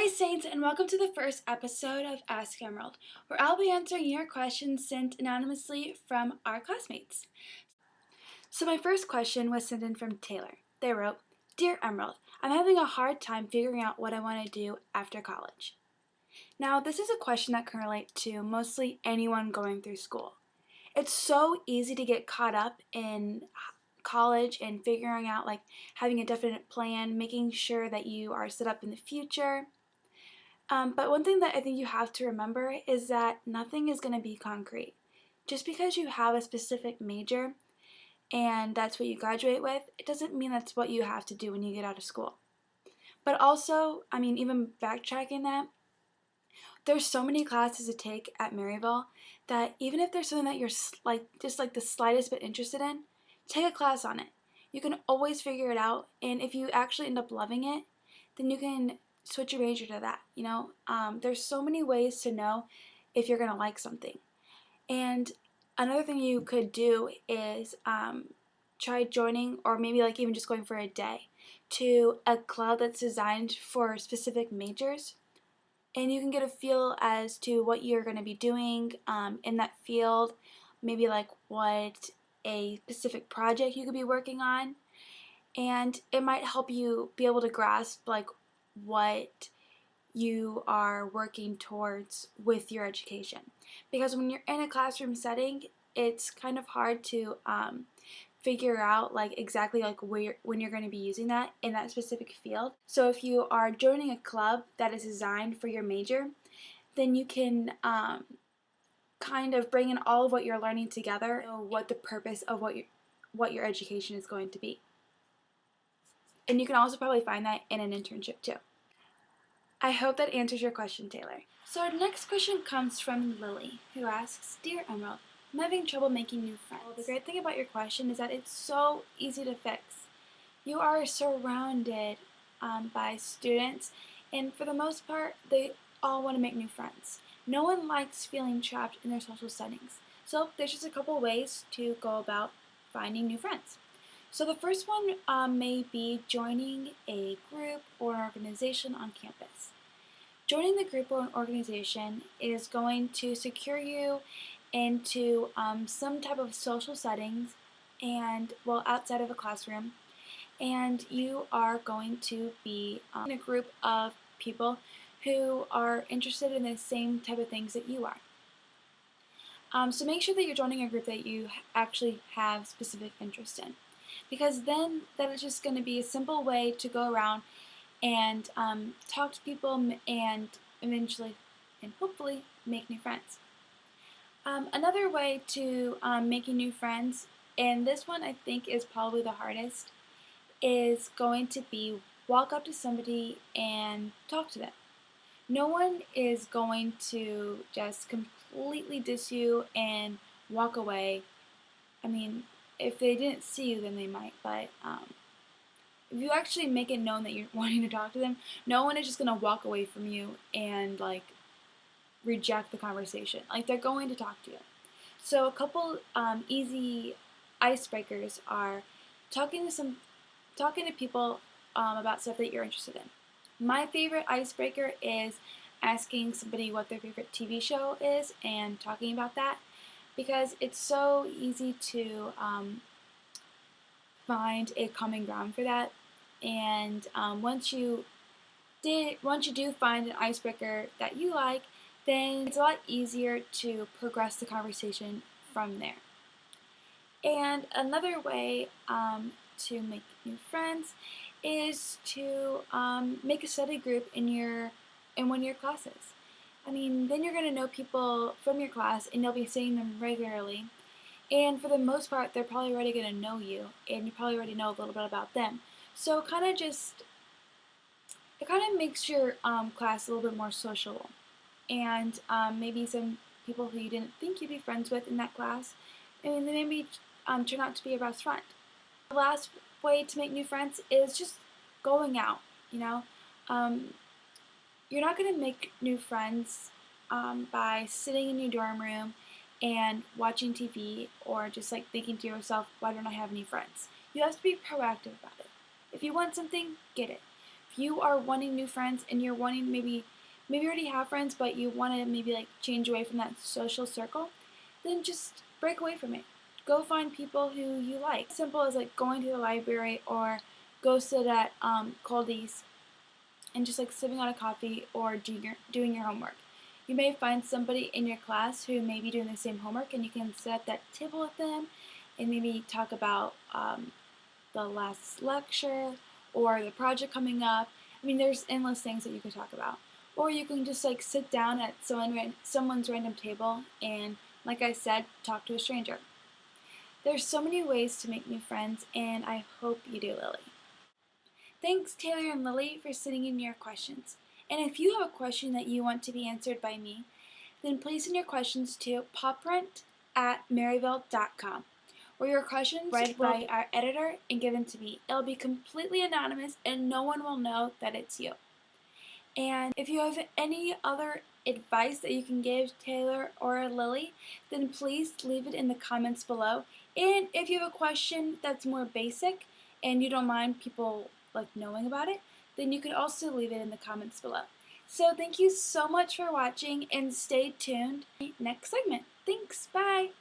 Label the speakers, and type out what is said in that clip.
Speaker 1: Hi Saints, and welcome to the first episode of Ask Emerald, where I'll be answering your questions sent anonymously from our classmates. So my first question was sent in from Taylor. They wrote, "Dear Emerald, I'm having a hard time figuring out what I want to do after college." Now, this is a question that can relate to mostly anyone going through school. It's so easy to get caught up in college and figuring out, having a definite plan, making sure that you are set up in the future. But one thing that I think you have to remember is that nothing is going to be concrete. Just because you have a specific major and that's what you graduate with, it doesn't mean that's what you have to do when you get out of school. But also, even backtracking that, there's so many classes to take at Maryville that even if there's something that you're just the slightest bit interested in, take a class on it. You can always figure it out, and if you actually end up loving it, then you can switch your major to that. There's so many ways to know if you're gonna like something. And another thing you could do is try joining, or maybe even just going for a day, to a club that's designed for specific majors. And you can get a feel as to what you're going to be doing in that field, maybe what a specific project you could be working on, and it might help you be able to grasp what you are working towards with your education. Because when you're in a classroom setting, it's kind of hard to figure out exactly when you're going to be using that in that specific field. So if you are joining a club that is designed for your major, then you can kind of bring in all of what you're learning together, what the purpose of what your education is going to be. And you can also probably find that in an internship too. I hope that answers your question, Taylor. So our next question comes from Lily, who asks, "Dear Emerald, I'm having trouble making new friends." Well, the great thing about your question is that it's so easy to fix. You are surrounded by students, and for the most part, they all want to make new friends. No one likes feeling trapped in their social settings. So there's just a couple ways to go about finding new friends. So the first one may be joining a group or an organization on campus. Joining the group or an organization is going to secure you into some type of social settings and, outside of a classroom, and you are going to be in a group of people who are interested in the same type of things that you are. So make sure that you're joining a group that you actually have specific interest in, because then that is just going to be a simple way to go around and talk to people and eventually and hopefully make new friends. Another way to making new friends, and this one I think is probably the hardest, is going to be walk up to somebody and talk to them. No one is going to just completely diss you and walk away. If they didn't see you, then they might, but if you actually make it known that you're wanting to talk to them, no one is just going to walk away from you and reject the conversation. They're going to talk to you. So a couple easy icebreakers are talking to people about stuff that you're interested in. My favorite icebreaker is asking somebody what their favorite TV show is and talking about that, because it's so easy to find a common ground for that. And once you do find an icebreaker that you like, then it's a lot easier to progress the conversation from there. And another way to make new friends is to make a study group in one of your classes. Then you're going to know people from your class, and you'll be seeing them regularly. And for the most part, they're probably already going to know you, and you probably already know a little bit about them. So it kind of makes your class a little bit more sociable. And maybe some people who you didn't think you'd be friends with in that class, they maybe turn out to be your best friend. The last way to make new friends is just going out. You're not going to make new friends by sitting in your dorm room and watching TV, or just thinking to yourself, "Why don't I have any friends?" You have to be proactive about it. If you want something, get it. If you are wanting new friends and you're wanting maybe you already have friends, but you want to maybe like change away from that social circle, then just break away from it. Go find people who you like. Simple as like going to the library or go sit at Coldie's and just like sipping on a coffee or doing your homework. You may find somebody in your class who may be doing the same homework, and you can sit at that table with them and maybe talk about the last lecture or the project coming up. I mean, there's endless things that you can talk about. Or you can just like sit down at someone's random table and, like I said, talk to a stranger. There's so many ways to make new friends, and I hope you do, Lily. Thanks, Taylor and Lily, for sending in your questions. And if you have a question that you want to be answered by me, then please send your questions to pawprint@maryville.com. Or your questions read by our editor and given to me. It'll be completely anonymous and no one will know that it's you. And if you have any other advice that you can give Taylor or Lily, then please leave it in the comments below. And if you have a question that's more basic and you don't mind people like knowing about it, then you can also leave it in the comments below. So thank you so much for watching and stay tuned. Next segment. Thanks. Bye.